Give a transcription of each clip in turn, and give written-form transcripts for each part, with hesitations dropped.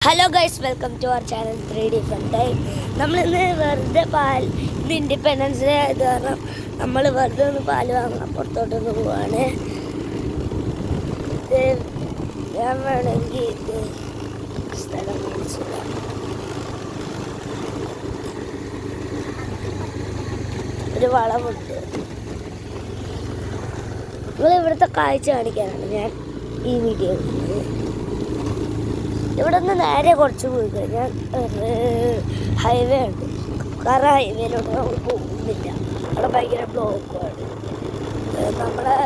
Hello guys, welcome to our channel 3D Fun Time. നമ്മളിന്ന് വെറുതെ ഇന്ന് ഇൻഡിപെൻഡൻസ് ഡേ ആയത് കാരണം നമ്മൾ വെറുതെ ഒന്ന് പാല് വാങ്ങാൻ പുറത്തോട്ടൊന്ന് പോവാണ്. ഇത് ഞാൻ വേണമെങ്കിൽ ഇത് സ്ഥലം മേടിച്ചിടാം. ഒരു വളമുണ്ട്. നിങ്ങൾ ഇവിടുത്തെ കാഴ്ച കാണിക്കാനാണ് ഞാൻ ഈ വീഡിയോ. ഇവിടെ നിന്ന് നേരെ കുറച്ച് പോയി കഴിഞ്ഞാൽ ഹൈവേ ഉണ്ട്. കാരണം ഹൈവേയിലോട്ട് നമ്മൾ പോകുന്നില്ല, അവിടെ ഭയങ്കര ബ്ലോക്കാണ്. നമ്മളെ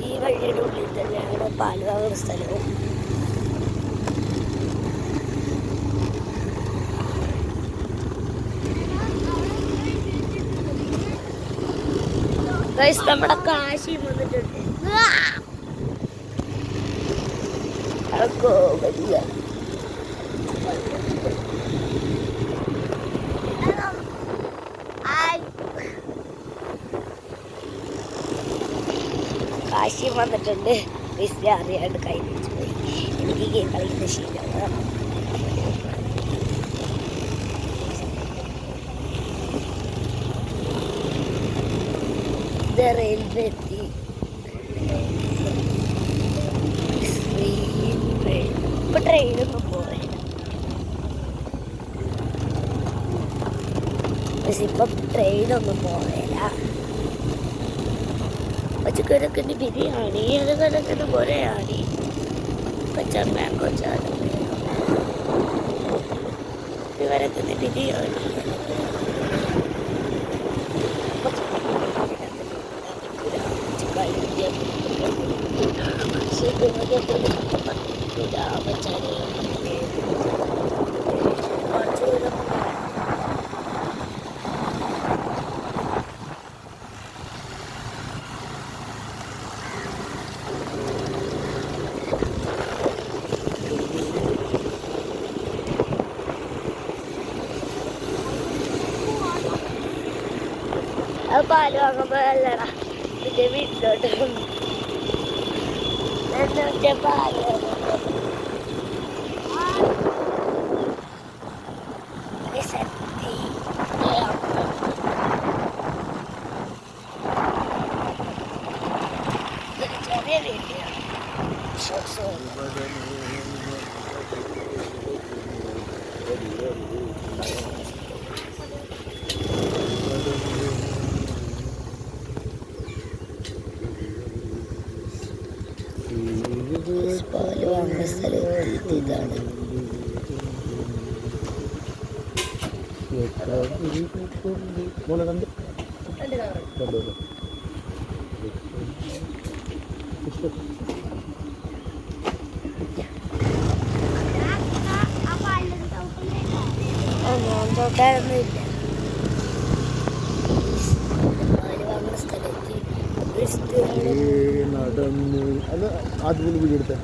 ഈ വഴിയുടെ ഉള്ളിൽ തന്നെയാണ് പാല് വാങ്ങുന്ന സ്ഥലവും. നമ്മുടെ കാശി വന്നിട്ടുണ്ട്. വലിയ കാശിയും വന്നിട്ടുണ്ട്. വിസ്യ അറിയാണ്ട് കൈ വെച്ച് പോയി. എനിക്ക് ഗെയിം കളിക്കുന്ന ശീലമാണ്. ഇത് റെയിൽവേ എത്തി. ഇപ്പൊ ട്രെയിനൊന്നും പോയില്ല. പക്ഷെ ഇപ്പൊ ട്രെയിനൊന്നും പോയില്ല. പച്ചക്കറിക്കൻ്റെ ബിരിയാണി, അതുകണക്കിന് ബിരിയാണി, മാംഗോ ചാട്, ഇവരൊക്കെ ബിരിയാണി. അത് പാല് വാങ്ങുമ്പോ അല്ലടാ നിന്റെ വീട്ടിലോട്ട് പാല് ചെറിയ വീട്ടിലാണ്. പാല് വാങ്ങുന്ന സ്ഥലത്ത് ഇതാണ്. ഞാൻ തൊട്ടായിരുന്നില്ല. പാല് വാങ്ങുന്ന സ്ഥലത്ത് നടന്ന് അത് ആദ്യം വീഡിയോ എടുത്തേ.